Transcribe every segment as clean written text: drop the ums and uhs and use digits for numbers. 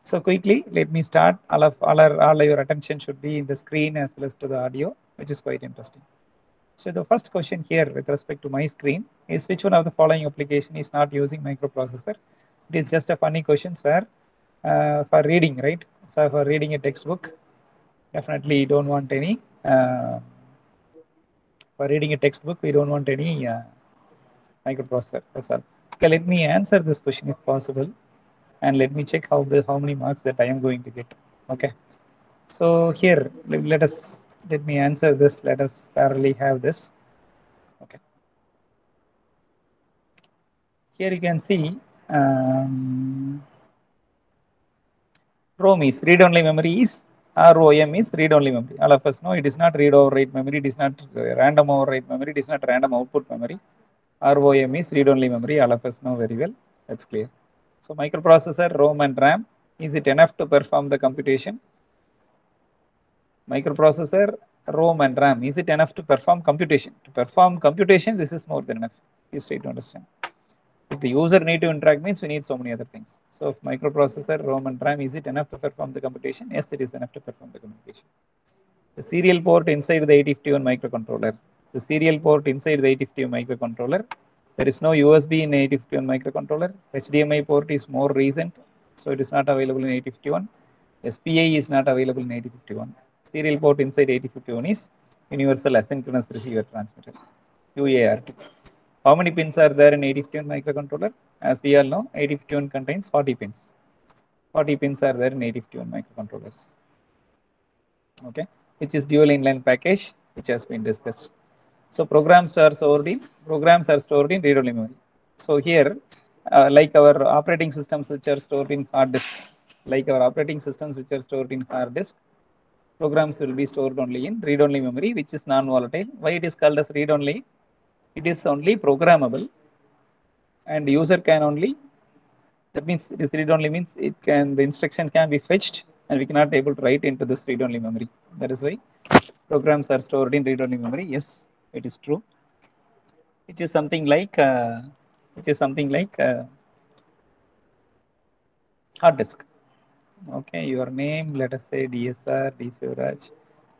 So quickly, let me start. All your attention should be in the screen as well as to the audio, which is quite interesting. So the first question here with respect to my screen is, which one of the following application is not using microprocessor? It is just a funny question, sir. For reading, right? So for reading a textbook, definitely don't want any. For reading a textbook, we don't want any microprocessor. That's all. Okay, let me answer this question if possible, and let me check how many marks that I am going to get. Okay. So here, let me answer this. Let us parallelly have this. Okay. Here you can see ROM is read-only memory is ROM is read-only memory. All of us know it is not read-over-write memory. It is not random overwrite memory. It is not random output memory. ROM is read-only memory. All of us know very well. That's clear. So microprocessor, ROM and RAM, is it enough to perform the computation? Microprocessor, ROM and RAM, is it enough to perform computation? To perform computation, this is more than enough. Please try to understand. If the user need to interact means we need so many other things. So if microprocessor, ROM and RAM, is it enough to perform the computation? Yes, it is enough to perform the computation. The serial port inside the 8051 microcontroller. The serial port inside the 8051 microcontroller. There is no USB in 8051 microcontroller. HDMI port is more recent, so it is not available in 8051. SPI is not available in 8051. Serial port inside 8051 is Universal Asynchronous Receiver Transmitter, UART. How many pins are there in 8051 microcontroller? As we all know, 8051 contains 40 pins. 40 pins are there in 8051 microcontrollers. Okay, which is dual inline package, which has been discussed. So programs are stored in read-only memory. So here, like our operating systems which are stored in hard disk, programs will be stored only in read-only memory, which is non-volatile. Why it is called as read-only? It is only programmable, and user can only. That means it is read-only means the instruction can be fetched, and we cannot able to write into this read-only memory. That is why programs are stored in read-only memory. Yes, it is true. Which is something like hard disk. Okay, your name, let us say DSR, D. Sivaraj.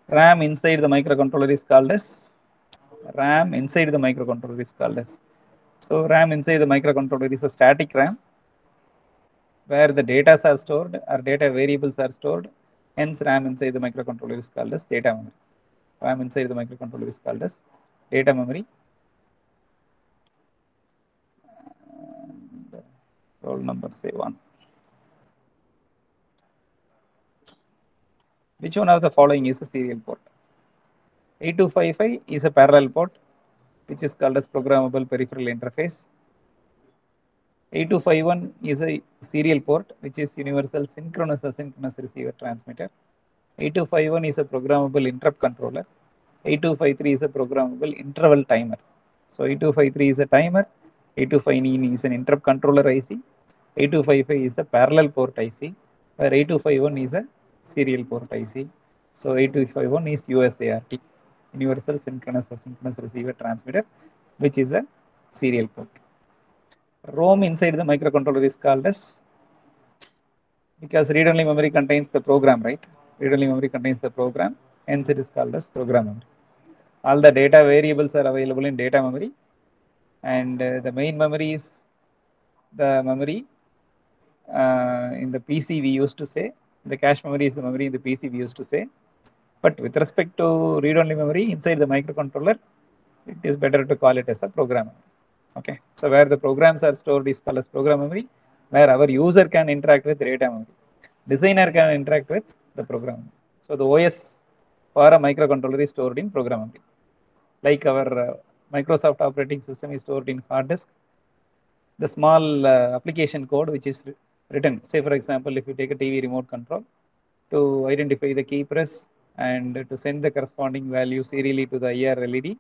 RAM inside the microcontroller is called as So RAM inside the microcontroller is a static RAM, where the data are stored or data variables are stored. Hence, RAM inside the microcontroller is called as data memory. RAM inside the microcontroller is called as data memory. And roll number, say 1. Which one of the following is a serial port? 8255 is a parallel port, which is called as programmable peripheral interface. 8251 is a serial port, which is universal synchronous asynchronous receiver transmitter. 8251 is a programmable interrupt controller. 8253 is a programmable interval timer. So 8253 is a timer, 8259 is an interrupt controller IC, 8255 is a parallel port IC, where 8251 is a serial port IC. So 8251 is USART, Universal Synchronous Asynchronous Receiver Transmitter, which is a serial port. ROM inside the microcontroller is called as, because read-only memory contains the program, right? Read-only memory contains the program, hence it is called as program memory. All the data variables are available in data memory, and the main memory is the memory in the PC, we used to say. The cache memory is the memory in the PC, we used to say. But with respect to read-only memory inside the microcontroller, it is better to call it as a program memory. Okay, so where the programs are stored is called as program memory, where our user can interact with data memory. Designer can interact with the program memory. So the OS for a microcontroller is stored in program memory. Like our Microsoft operating system is stored in hard disk. The small application code which is written, say for example, if you take a TV remote control, to identify the key press and to send the corresponding value serially to the IR LED,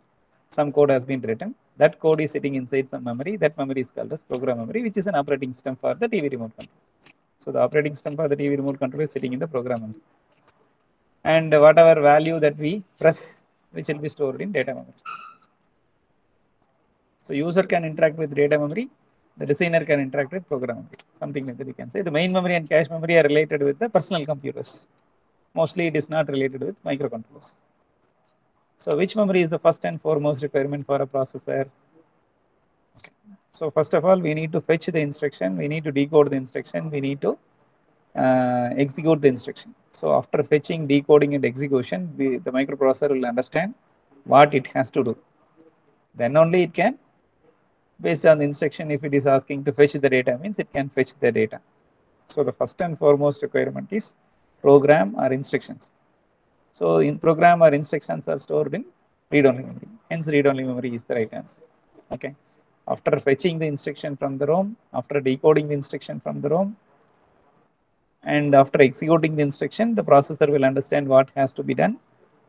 some code has been written. That code is sitting inside some memory. That memory is called as program memory, which is an operating system for the TV remote control. So the operating system for the TV remote control is sitting in the program memory. And whatever value that we press, which will be stored in data memory. So user can interact with data memory, The designer can interact with program memory, something like that you can say. The main memory and cache memory are related with the personal computers. Mostly it is not related with microcontrollers. So which memory is the first and foremost requirement for a processor? Okay. So first of all, we need to fetch the instruction, we need to decode the instruction, we need to execute the instruction. So after fetching, decoding and execution, the microprocessor will understand what it has to do. Then only it can, based on the instruction, if it is asking to fetch the data, means it can fetch the data. So the first and foremost requirement is program or instructions. So in program or instructions are stored in read-only memory. Hence read-only memory is the right answer. Okay. After fetching the instruction from the ROM, after decoding the instruction from the ROM, and after executing the instruction, the processor will understand what has to be done.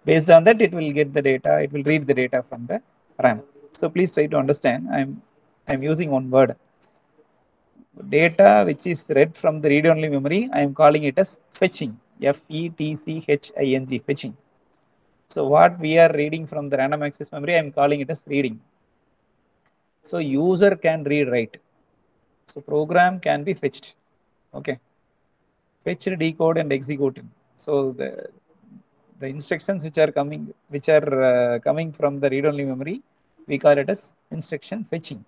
Based on that, it will get the data, it will read the data from the RAM. So please try to understand, I'm using one word. Data which is read from the read-only memory, I am calling it as fetching, F-E-T-C-H-I-N-G, fetching. So what we are reading from the random access memory, I am calling it as reading. So user can read, write. So program can be fetched. Okay. Fetched, decode, and executed. So the instructions which are coming from the read-only memory, we call it as instruction fetching.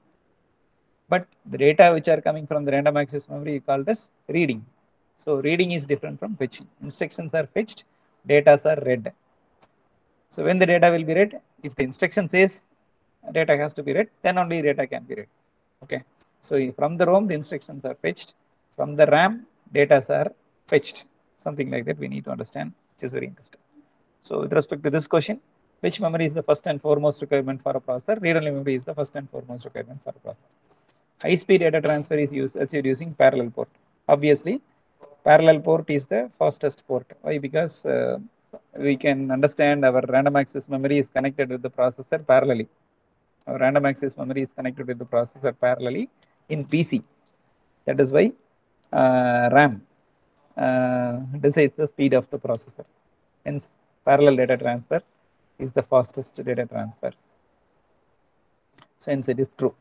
But the data which are coming from the random access memory, we call it as reading. So reading is different from fetching. Instructions are fetched, data are read. So when the data will be read, if the instruction says data has to be read, then only data can be read. Okay. So from the ROM, the instructions are fetched. From the RAM, data are fetched. Something like that we need to understand, which is very interesting. So with respect to this question, which memory is the first and foremost requirement for a processor? Read-only memory is the first and foremost requirement for a processor. High-speed data transfer is achieved using parallel port. Obviously, parallel port is the fastest port. Why? Because we can understand our random access memory is connected with the processor parallelly. Our random access memory is connected with the processor parallelly in PC. That is why RAM decides the speed of the processor. Hence, parallel data transfer is the fastest data transfer. So hence it is true.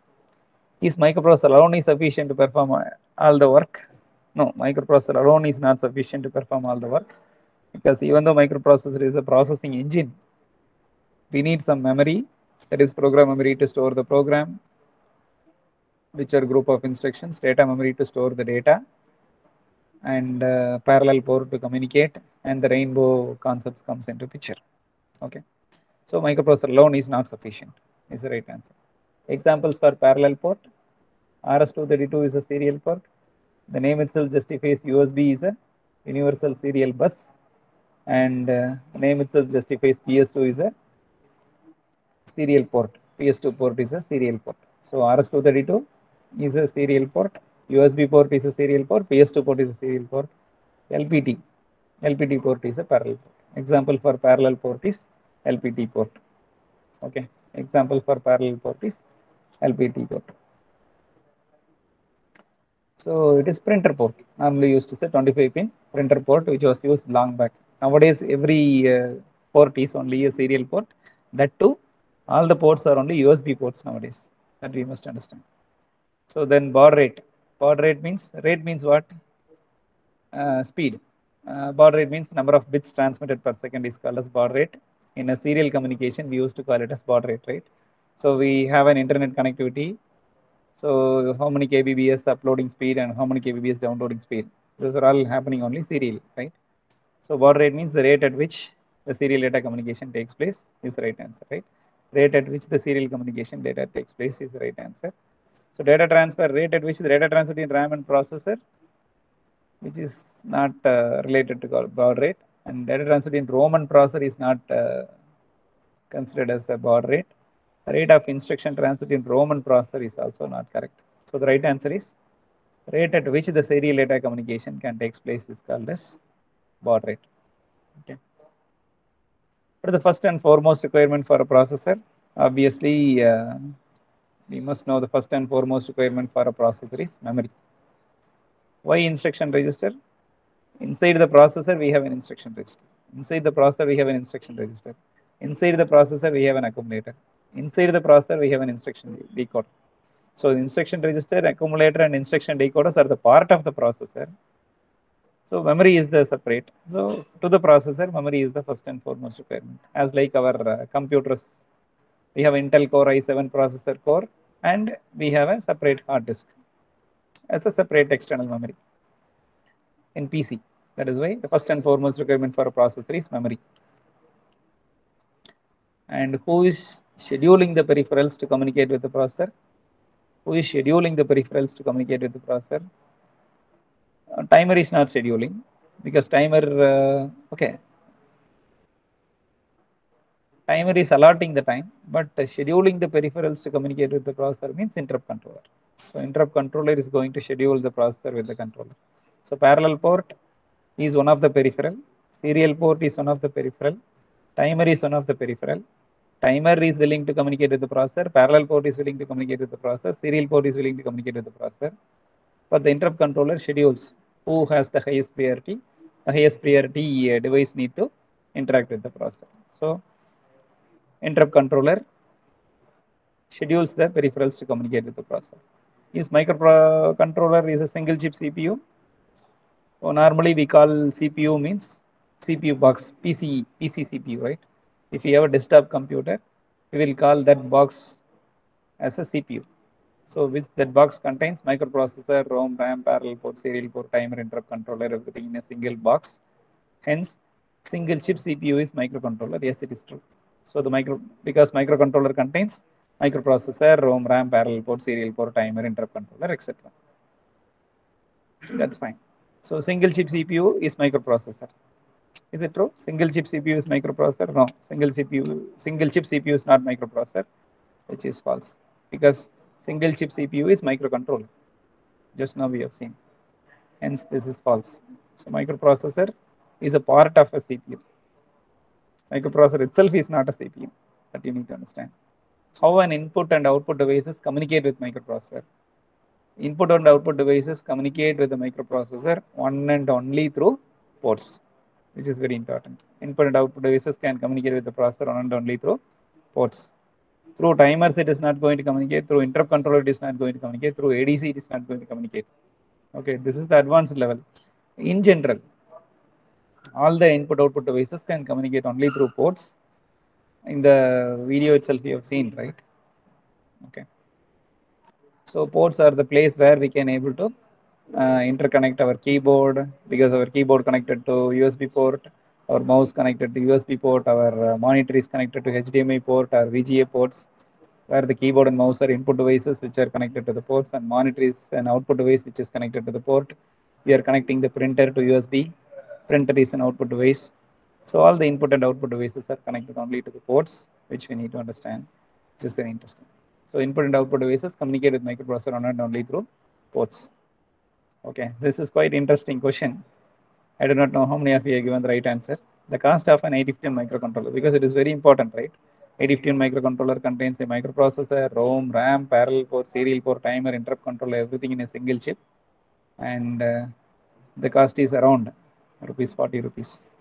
Is microprocessor alone is sufficient to perform all the work? No, microprocessor alone is not sufficient to perform all the work, because even though microprocessor is a processing engine, we need some memory, that is program memory to store the program, which are group of instructions, data memory to store the data, and parallel port to communicate, and the rainbow concepts comes into picture. Okay. So microprocessor alone is not sufficient, is the right answer. Examples for parallel port: RS-232 is a serial port. The name itself justifies USB is a universal serial bus, and the name itself justifies PS2 is a serial port. PS2 port is a serial port. So RS-232 is a serial port. USB port is a serial port. PS2 port is a serial port. LPT port is a parallel port. Example for parallel port is LPT port. Okay. Example for parallel port is LPT port. So it is printer port. Normally used to say 25-pin printer port, which was used long back. Nowadays, every port is only a serial port. That too, all the ports are only USB ports nowadays. That we must understand. So then baud rate. Baud rate means what? Speed. Baud rate means number of bits transmitted per second is called as baud rate. In a serial communication, we used to call it as baud rate, right? So we have an internet connectivity. So how many kbps uploading speed and how many kbps downloading speed? Those are all happening only serial, right? So baud rate means the rate at which the serial data communication takes place is the right answer, right? Rate at which the serial communication data takes place is the right answer. So data transfer, rate at which the data transfer between RAM and processor, which is not related to baud rate, and data transfer between ROM and processor is not considered as a baud rate. The rate of instruction transfer in ROM and processor is also not correct. So the right answer is rate at which the serial data communication can take place is called as baud rate. Okay. What is the first and foremost requirement for a processor? Obviously, we must know the first and foremost requirement for a processor is memory. Why instruction register? Inside the processor, we have an instruction register. Inside the processor, we have an instruction register. Inside the processor, we have an accumulator. Inside the processor, we have an instruction decoder. So the instruction register, accumulator, and instruction decoders are the part of the processor. So memory is the separate. So to the processor, memory is the first and foremost requirement. As like our computers, we have Intel Core i7 processor core, and we have a separate hard disk as a separate external memory in PC. That is why the first and foremost requirement for a processor is memory. And who is scheduling the peripherals to communicate with the processor? Who is scheduling the peripherals to communicate with the processor? Timer is not scheduling, because timer, timer is allotting the time, but scheduling the peripherals to communicate with the processor means interrupt controller. So interrupt controller is going to schedule the processor with the controller. So parallel port is one of the peripheral, serial port is one of the peripheral, timer is one of the peripheral. Timer is willing to communicate with the processor, parallel port is willing to communicate with the processor, serial port is willing to communicate with the processor. But the interrupt controller schedules who has the highest priority. The highest priority device need to interact with the processor. So interrupt controller schedules the peripherals to communicate with the processor. Is microcontroller is a single chip CPU. So normally we call CPU means CPU box, PC CPU, right? If you have a desktop computer, we will call that box as a CPU. So which that box contains microprocessor, ROM, RAM, parallel port, serial port, timer, interrupt controller, everything in a single box. Hence, single chip CPU is microcontroller. Yes, it is true. So the because microcontroller contains microprocessor, ROM, RAM, parallel port, serial port, timer, interrupt controller, etc. That's fine. So single chip CPU is microprocessor. Is it true? Single chip CPU is microprocessor? No. Single chip CPU is not microprocessor, which is false, because single chip CPU is microcontroller. Just now we have seen. Hence this is false. So microprocessor is a part of a CPU. Microprocessor itself is not a CPU. That you need to understand. How an input and output devices communicate with microprocessor. Input and output devices communicate with the microprocessor one and only through ports, which is very important. Input and output devices can communicate with the processor one and only through ports. Through timers it is not going to communicate, through interrupt controller it is not going to communicate, through ADC it is not going to communicate. Okay, this is the advanced level. In general, all the input output devices can communicate only through ports. In the video itself you have seen, right? Okay. So ports are the place where we can able to interconnect our keyboard, because our keyboard connected to USB port, our mouse connected to USB port, our monitor is connected to HDMI port or VGA ports, where the keyboard and mouse are input devices which are connected to the ports, and monitor is an output device which is connected to the port. We are connecting the printer to USB. Printer is an output device. So all the input and output devices are connected only to the ports, which we need to understand, which is very interesting. So input and output devices communicate with microprocessor only through ports. Okay, this is quite interesting question. I do not know how many of you have given the right answer. The cost of an 815 microcontroller, because it is very important, right? 815 microcontroller contains a microprocessor, ROM, RAM, parallel port, serial port, timer, interrupt controller, everything in a single chip, and the cost is around rupees 40 rupees.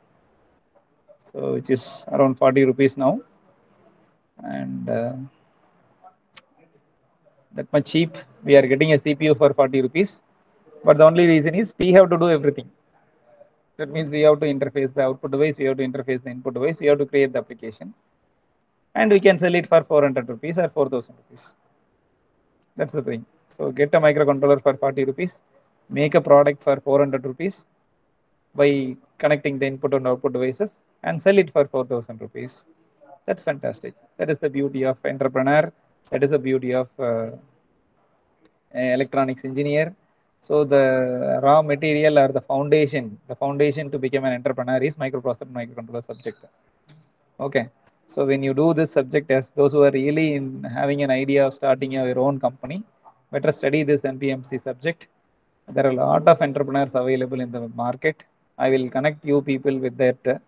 So which is around 40 rupees now, and that much cheap. We are getting a CPU for 40 rupees, but the only reason is we have to do everything. That means we have to interface the output device, we have to interface the input device, we have to create the application, and we can sell it for 400 rupees or 4000 rupees. That's the thing. So get a microcontroller for 40 rupees, make a product for 400 rupees by connecting the input and output devices, and sell it for 4000 rupees. That's fantastic. That is the beauty of entrepreneur. That is the beauty of electronics engineer. So the raw material or the foundation to become an entrepreneur is microprocessor, microcontroller subject. Okay. So when you do this subject, as those who are really having an idea of starting your own company, better study this MPMC subject. There are a lot of entrepreneurs available in the market. I will connect you people with that,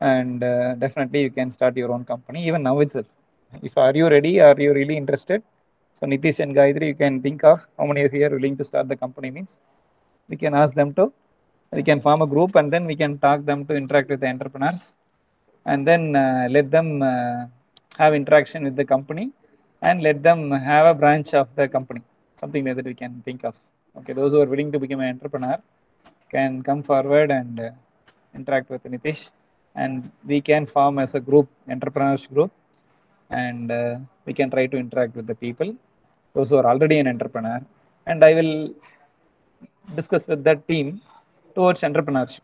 and definitely you can start your own company even now itself. If are you ready? Are you really interested? So Nitish and Gayatri, you can think of how many of you are willing to start the company means. We can ask them to, we can form a group, and then we can talk them to interact with the entrepreneurs, and then let them have interaction with the company, and let them have a branch of the company, something like that we can think of. Okay, those who are willing to become an entrepreneur can come forward and interact with Nitish, and we can form as a group, entrepreneurs group, and we can try to interact with the people, those who are already an entrepreneur, and I will discuss with that team towards entrepreneurship.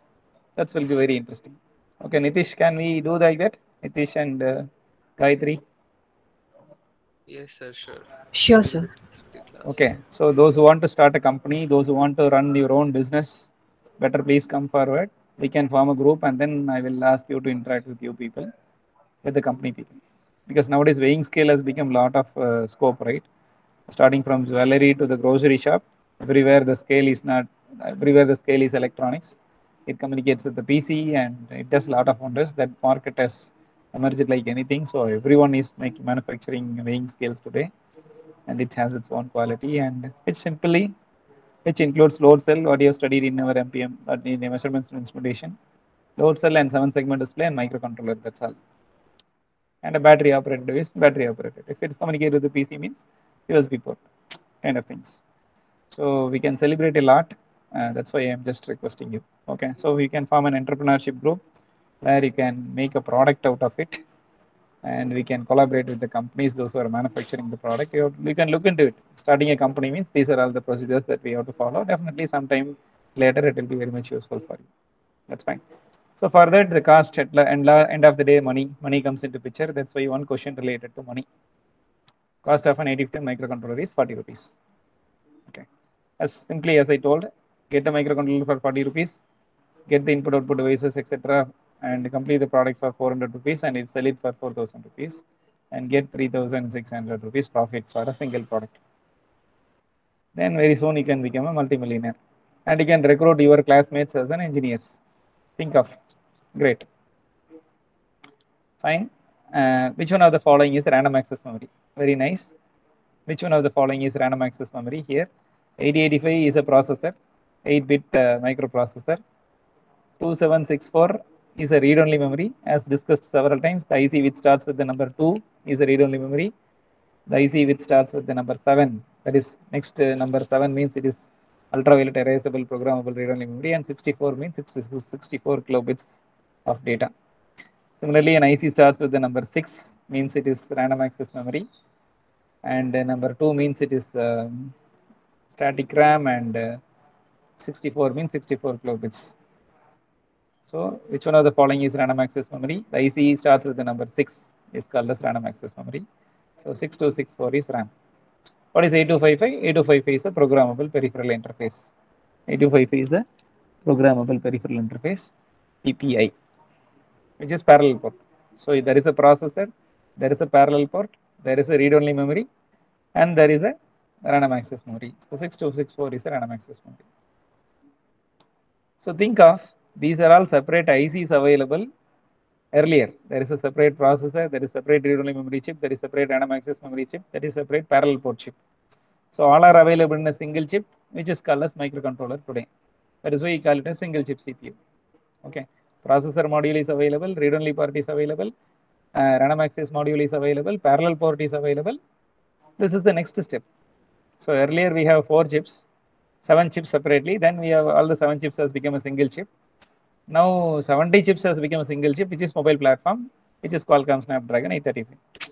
That will be very interesting. Okay, Nitish, can we do like that? Nitish and Gayatri. Yes, sir, sure. We Sure, will sir. discuss with the class. Okay, so those who want to start a company, those who want to run your own business, better please come forward. We can form a group, and then I will ask you to interact with you people, with the company people, because nowadays weighing scale has become a lot of scope, right? Starting from jewelry to the grocery shop, everywhere the scale is not, everywhere the scale is electronics. It communicates with the PC and it does a lot of wonders. That market has emerged like anything, so everyone is making manufacturing weighing scales today, and it has its own quality, and which simply, which includes load cell, what you have studied in our MPM, in the measurements and instrumentation, load cell and 7-segment display and microcontroller, that's all. And a battery operated device, battery operated. If it's communicated with the PC means USB port, kind of things. So we can celebrate a lot. That's why I'm just requesting you. Okay, so we can form an entrepreneurship group where you can make a product out of it, and we can collaborate with the companies, those who are manufacturing the product. You can look into it. Starting a company means these are all the procedures that we have to follow. Definitely sometime later it will be very much useful for you. That's fine. So for that, the cost at end of the day, money comes into picture. That's why one question related to money. Cost of an 8050 microcontroller is 40 rupees. Okay, as simply as I told, get a microcontroller for 40 rupees, get the input output devices, etc., and complete the product for 400 rupees, and it sell it for 4,000 rupees, and get 3,600 rupees profit for a single product. Then very soon you can become a multimillionaire, and you can recruit your classmates as an engineers. Think of, great, fine. Which one of the following is random access memory? Very nice. Which one of the following is random access memory? Here 8085 is a processor, 8-bit microprocessor. 2764 is a read-only memory, as discussed several times. The IC which starts with the number 2 is a read-only memory. The IC which starts with the number 7, that is next number 7 means it is ultraviolet erasable programmable read-only memory, and 64 means 64 kilobits of data. Similarly, an IC starts with the number 6 means it is random access memory, and number 2 means it is static RAM, and 64 means 64 kilobits. So which one of the following is random access memory? The IC starts with the number 6 is called as random access memory. So 6264 is RAM. What is 8255? 8255 is a programmable peripheral interface. 8255 is a programmable peripheral interface, PPI, which is parallel port. So there is a processor, there is a parallel port, there is a read-only memory, and there is a random access memory. So 6264 is a random access memory. So think of, these are all separate ICs available earlier. There is a separate processor, there is separate read-only memory chip, there is separate random access memory chip, there is separate parallel port chip. So all are available in a single chip, which is called as microcontroller today. That is why we call it a single chip CPU. Okay, processor module is available, read-only port is available, random access module is available, parallel port is available. This is the next step. So earlier we have 4 chips, 7 chips separately, then we have all the 7 chips has become a single chip. Now 70 chips has become a single chip, which is mobile platform, which is Qualcomm Snapdragon 835.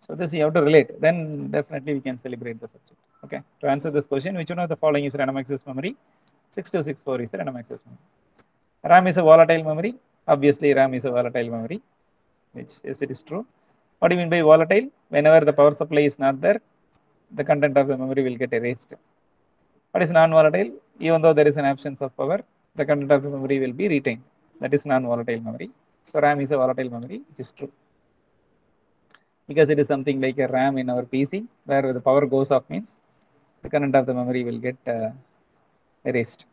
So this you have to relate, then definitely we can celebrate the subject. Okay, to answer this question, which one of the following is random access memory? 6264 is a random access memory. RAM is a volatile memory. Obviously RAM is a volatile memory, which yes, it is true. What do you mean by volatile? Whenever the power supply is not there, the content of the memory will get erased. What is non-volatile? Even though there is an absence of power, the content of the memory will be retained. That is non-volatile memory. So RAM is a volatile memory, which is true, because it is something like a RAM in our PC, where the power goes off means the content of the memory will get erased.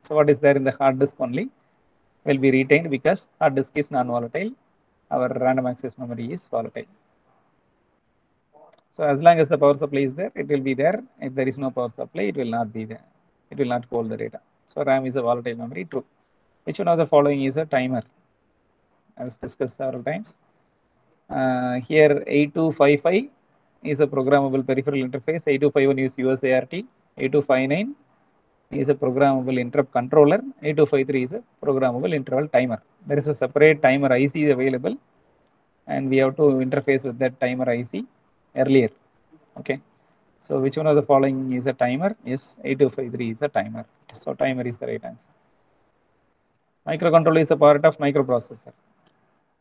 So what is there in the hard disk only will be retained, because hard disk is non-volatile. Our random access memory is volatile. So as long as the power supply is there, it will be there. If there is no power supply, it will not be there. It will not hold the data. So RAM is a volatile memory, true. Which one of the following is a timer? As discussed several times. Here 8255 is a programmable peripheral interface. 8251 is USART. 8259 is a programmable interrupt controller. 8253 is a programmable interval timer. There is a separate timer IC available, and we have to interface with that timer IC earlier. Okay. So which one of the following is a timer? Yes, 8253 is a timer. So timer is the right answer. Microcontroller is a part of microprocessor.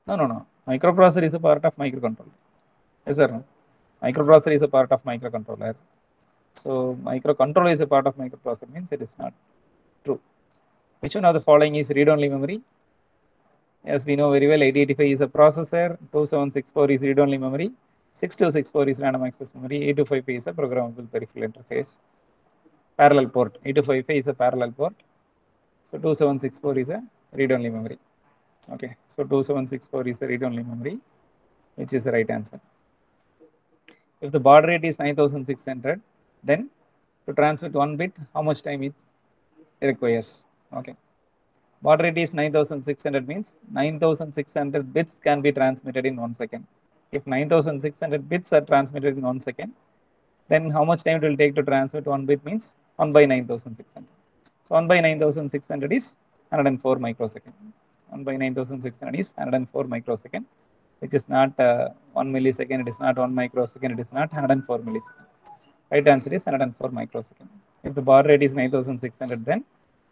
No. Microprocessor is a part of microcontroller. Yes or no? Microprocessor is a part of microcontroller. So microcontroller is a part of microprocessor means it is not true. Which one of the following is read-only memory? As we know very well, 8085 is a processor, 2764 is read-only memory, 6264 is random access memory, 8255 is a programmable peripheral interface. Parallel port, 8255 is a parallel port. So 2764 is a read-only memory. Okay, so 2764 is a read-only memory, which is the right answer. If the baud rate is 9600, then to transmit 1 bit, how much time it requires? Okay. Baud rate is 9600 means 9600 bits can be transmitted in 1 second. If 9600 bits are transmitted in 1 second, then how much time it will take to transmit 1 bit means 1 by 9600. So 1 by 9600 is 104 microsecond. 1 by 9600 is 104 microsecond, which is not 1 millisecond, it is not 1 microsecond, it is not 104 millisecond. Right answer is 104 microsecond. If the baud rate is 9600, then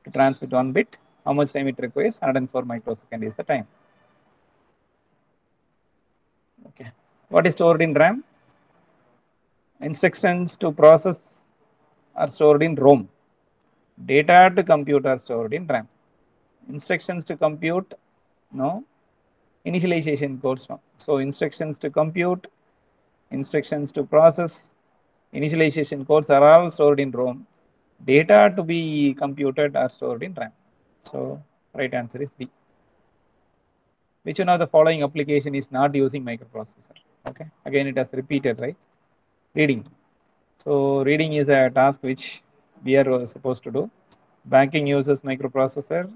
to transmit 1 bit, how much time it requires? 104 microsecond is the time. Okay. What is stored in RAM? Instructions to process are stored in ROM. Data to compute are stored in RAM. Instructions to compute, no. Initialization codes, no. So instructions to compute, instructions to process, initialization codes are all stored in ROM. Data to be computed are stored in RAM. So right answer is B. Which one of the following application is not using microprocessor? Okay, again it has repeated, right? Reading. So reading is a task which we are supposed to do. Banking uses microprocessor,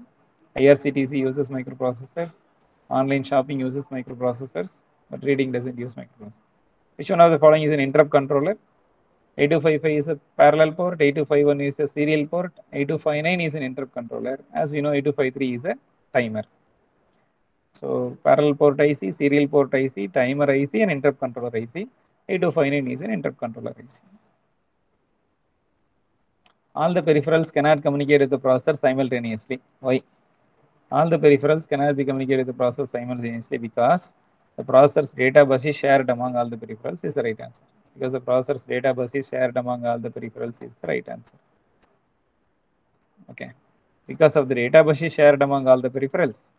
IRCTC uses microprocessors, online shopping uses microprocessors, but reading doesn't use microprocessor. Which one of the following is an interrupt controller? 8255 is a parallel port, 8251 is a serial port, 8259 is an interrupt controller. As we know, 8253 is a timer. So parallel port IC, serial port IC, timer IC, and interrupt controller IC. 8259 is an interrupt controller IC. All the peripherals cannot communicate with the processor simultaneously. Why? All the peripherals cannot be communicated with the processor simultaneously because the processor's data bus is shared among all the peripherals is the right answer. Because the processor's data bus is shared among all the peripherals is the right answer. Okay. Because of the data bus is shared among all the peripherals.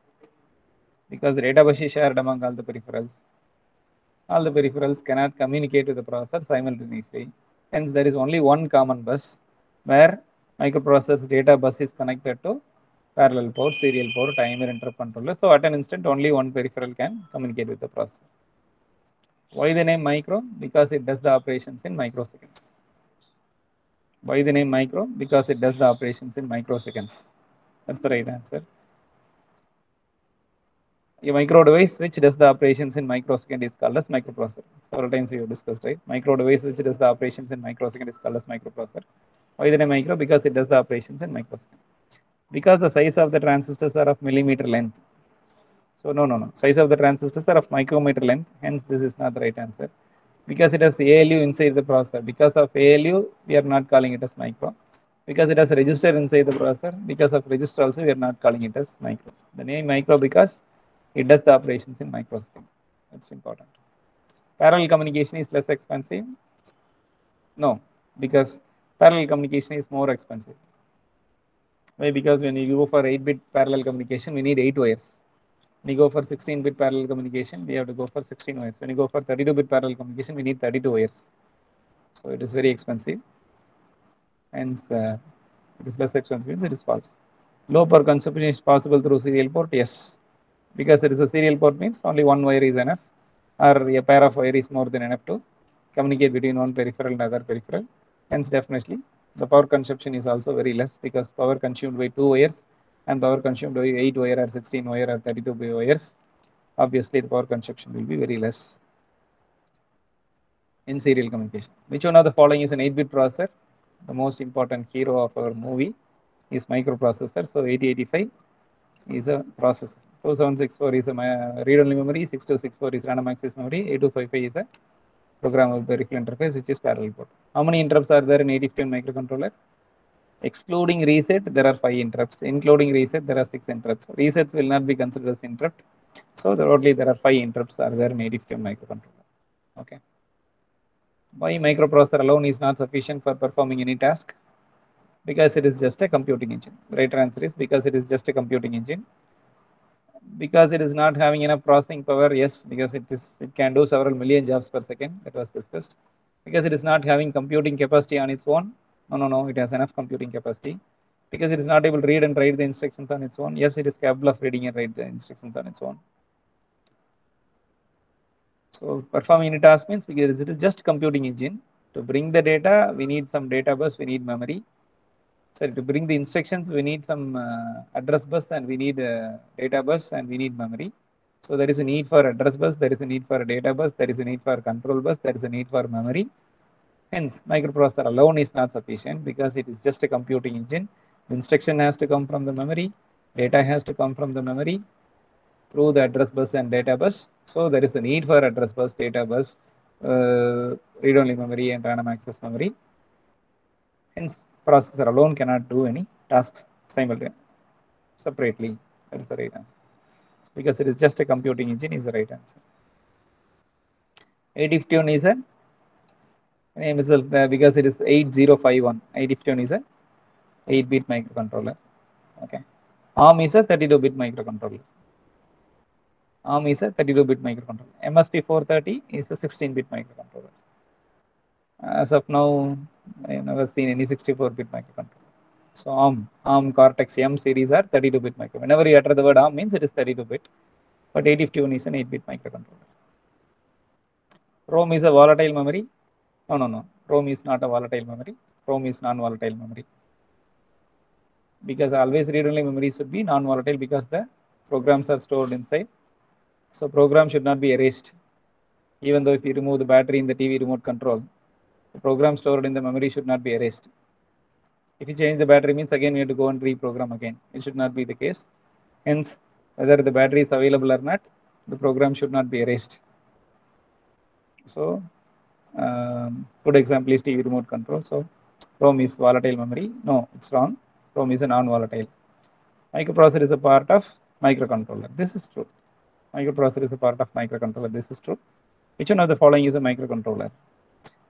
Because the data bus is shared among all the peripherals cannot communicate with the processor simultaneously. Hence, there is only one common bus where microprocessor's data bus is connected to parallel port, serial port, timer, interrupt controller. So at an instant, only one peripheral can communicate with the processor. Why the name micro? Because it does the operations in microseconds. Why the name micro? Because it does the operations in microseconds. That's the right answer. A micro device which does the operations in microsecond is called as microprocessor. Several times we have discussed, right? Micro device which does the operations in microsecond is called as microprocessor. Why the name micro? Because it does the operations in microsecond. Because the size of the transistors are of millimeter length. So no. Size of the transistors are of micrometer length. Hence, this is not the right answer. Because it has ALU inside the processor. Because of ALU, we are not calling it as micro. Because it has a register inside the processor. Because of register also, we are not calling it as micro. The name micro because it does the operations in microsecond. That's important. Parallel communication is less expensive. No, because parallel communication is more expensive. Why? Because when you go for 8-bit parallel communication, we need 8 wires. When you go for 16-bit parallel communication, we have to go for 16 wires. When you go for 32-bit parallel communication, we need 32 wires. So it is very expensive. Hence, it is less expensive, means it is false. Low power consumption is possible through serial port? Yes. Because it is a serial port means only one wire is enough, or a pair of wire is more than enough to communicate between one peripheral and other peripheral. Hence, definitely, the power consumption is also very less because power consumed by 2 wires and power consumed by 8 wire or 16 wire or 32 wires. Obviously, the power consumption will be very less. in serial communication. Which one of the following is an 8-bit processor? The most important hero of our movie is microprocessor. So 8085 is a processor. 4764 is a read-only memory. 6264 is random access memory. 8255 is a programmable peripheral interface, which is parallel port. How many interrupts are there in 8051 microcontroller? Excluding reset, there are 5 interrupts. Including reset, there are 6 interrupts. Resets will not be considered as interrupt. So totally there are 5 interrupts are there in 8051 microcontroller. Okay. Why microprocessor alone is not sufficient for performing any task? Because it is just a computing engine. The right answer is because it is just a computing engine. Because it is not having enough processing power, yes, because it can do several million jobs per second, that was discussed. Because it is not having computing capacity on its own, no, it has enough computing capacity. Because it is not able to read and write the instructions on its own, yes, it is capable of reading and write the instructions on its own. So performing any task means because it is just computing engine. To bring the data, we need some data bus, we need memory. Sorry, to bring the instructions, we need some address bus, and we need data bus, and we need memory. So there is a need for address bus, there is a need for data bus, there is a need for control bus, there is a need for memory. Hence, microprocessor alone is not sufficient because it is just a computing engine. The instruction has to come from the memory, data has to come from the memory through the address bus and data bus. So there is a need for address bus, data bus, read-only memory, and random access memory. Hence, processor alone cannot do any tasks simultaneously, separately. That is the right answer. Because it is just a computing engine is the right answer. 8051 is a name is because it is 8051. 8051 is a 8-bit microcontroller. Okay. ARM is a 32-bit microcontroller. ARM is a 32-bit microcontroller. MSP 430 is a 16-bit microcontroller. As of now, I have never seen any 64-bit microcontroller. So ARM Cortex M series are 32-bit microcontroller. Whenever you utter the word ARM means it is 32-bit, but 8051 is an 8-bit microcontroller. ROM is a volatile memory. No. ROM is not a volatile memory. ROM is non-volatile memory. Because always read-only memory should be non-volatile because the programs are stored inside. So program should not be erased. Even though if you remove the battery in the TV remote control, the program stored in the memory should not be erased. If you change the battery means again you have to go and reprogram again. It should not be the case. Hence, whether the battery is available or not, the program should not be erased. So, good example is TV remote control. So, ROM is volatile memory. No, it's wrong. ROM is a non-volatile. Microprocessor is a part of microcontroller. This is true. Microprocessor is a part of microcontroller. This is true. Which one of the following is a microcontroller?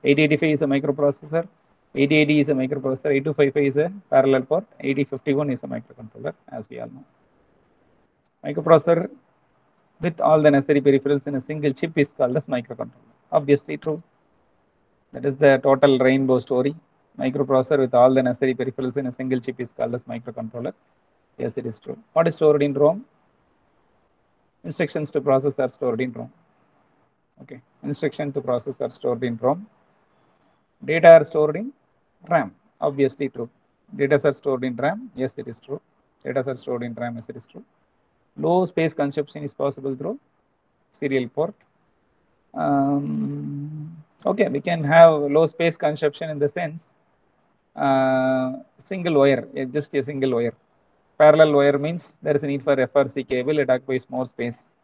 8085 is a microprocessor. 8080 is a microprocessor. 8255 is a parallel port. 8051 is a microcontroller, as we all know. Microprocessor with all the necessary peripherals in a single chip is called as microcontroller. Obviously true. That is the total rainbow story. Microprocessor with all the necessary peripherals in a single chip is called as microcontroller. Yes, it is true. What is stored in ROM? Instructions to process are stored in ROM. Okay, instruction to process are stored in ROM. Data are stored in RAM. Obviously true. Data are stored in RAM. Yes, it is true. Data are stored in RAM. Yes, it is true. Low space consumption is possible through serial port. Okay, we can have low space consumption in the sense single wire, just a single wire. Parallel wire means there is a need for FRC cable, it occupies more space.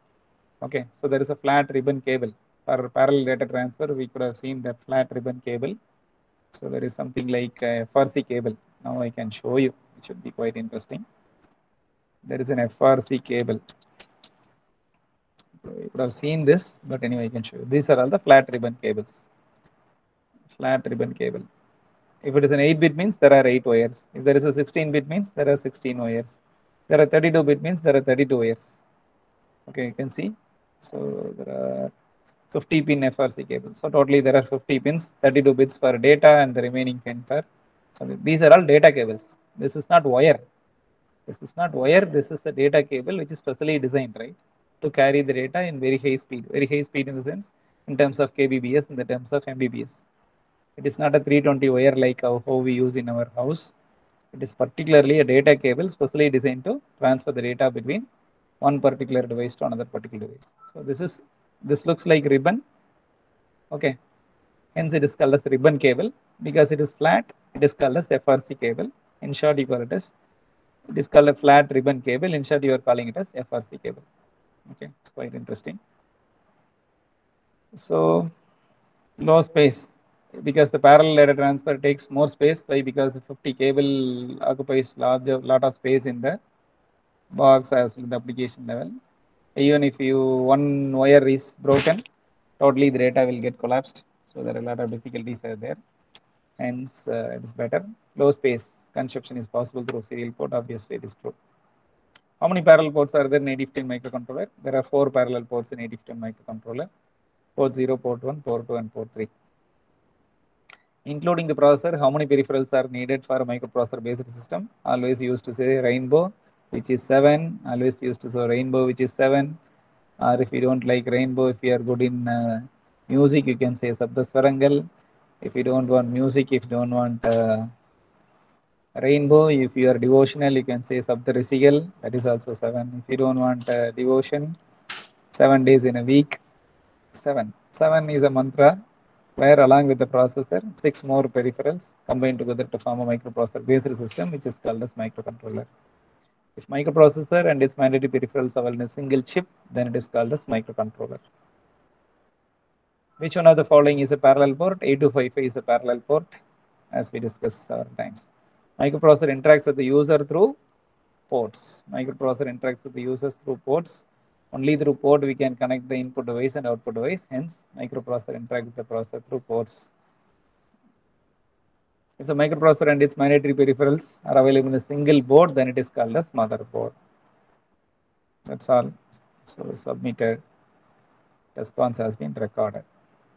Okay, so there is a flat ribbon cable. For parallel data transfer, we could have seen that flat ribbon cable. So there is something like a FRC cable. Now I can show you, it should be quite interesting. There is an FRC cable. You could have seen this, but anyway, I can show you. These are all the flat ribbon cables. Flat ribbon cable. If it is an 8-bit means there are 8 wires. If there is a 16-bit means there are 16 wires. There are 32-bit means there are 32 wires. Okay, you can see. So there are 50 pin FRC cables. So totally there are 50 pins, 32 bits for data and the remaining pin for. So these are all data cables. This is not wire. This is not wire. This is a data cable which is specially designed, right, to carry the data in very high speed. Very high speed in the sense in terms of kbps, in the terms of mbps. It is not a 320 wire like how we use in our house. It is particularly a data cable specially designed to transfer the data between one particular device to another particular device. So this looks like ribbon. Okay. Hence it is called as ribbon cable. Because it is flat, it is called as FRC cable. In short, you call it as, it is called a flat ribbon cable. In short, you are calling it as FRC cable. Okay, it's quite interesting. So low space, because the parallel data transfer takes more space. Why? Because the 50 cable occupies lot of space in the box as well the application level. Even if one wire is broken, totally the data will get collapsed. So there are a lot of difficulties are there. Hence, it is better. Low space consumption is possible through serial port. Obviously, it is true. How many parallel ports are there in 8015 microcontroller? There are 4 parallel ports in 8015 microcontroller. Port 0, port 1, port 2, and port 3. Including the processor, how many peripherals are needed for a microprocessor based system? Always used to say rainbow, which is 7. Always used to say rainbow, which is 7. Or if you don't like rainbow, if you are good in music, you can say Sabdaswarangal. If you don't want music, if you don't want rainbow, if you are devotional, you can say Sabdarisigal, that is also 7. If you don't want devotion, 7 days in a week, 7. 7 is a mantra where along with the processor, 6 more peripherals combine together to form a microprocessor based system, which is called as microcontroller. If microprocessor and its mandatory peripherals are in a single chip, then it is called as microcontroller. Which one of the following is a parallel port? 8255 is a parallel port, as we discussed several times. Microprocessor interacts with the user through ports. Microprocessor interacts with the users through ports. Only through port we can connect the input device and output device. Hence, microprocessor interacts with the processor through ports. If the microprocessor and its mandatory peripherals are available in a single board, then it is called as motherboard. That's all. So submitted. Response has been recorded.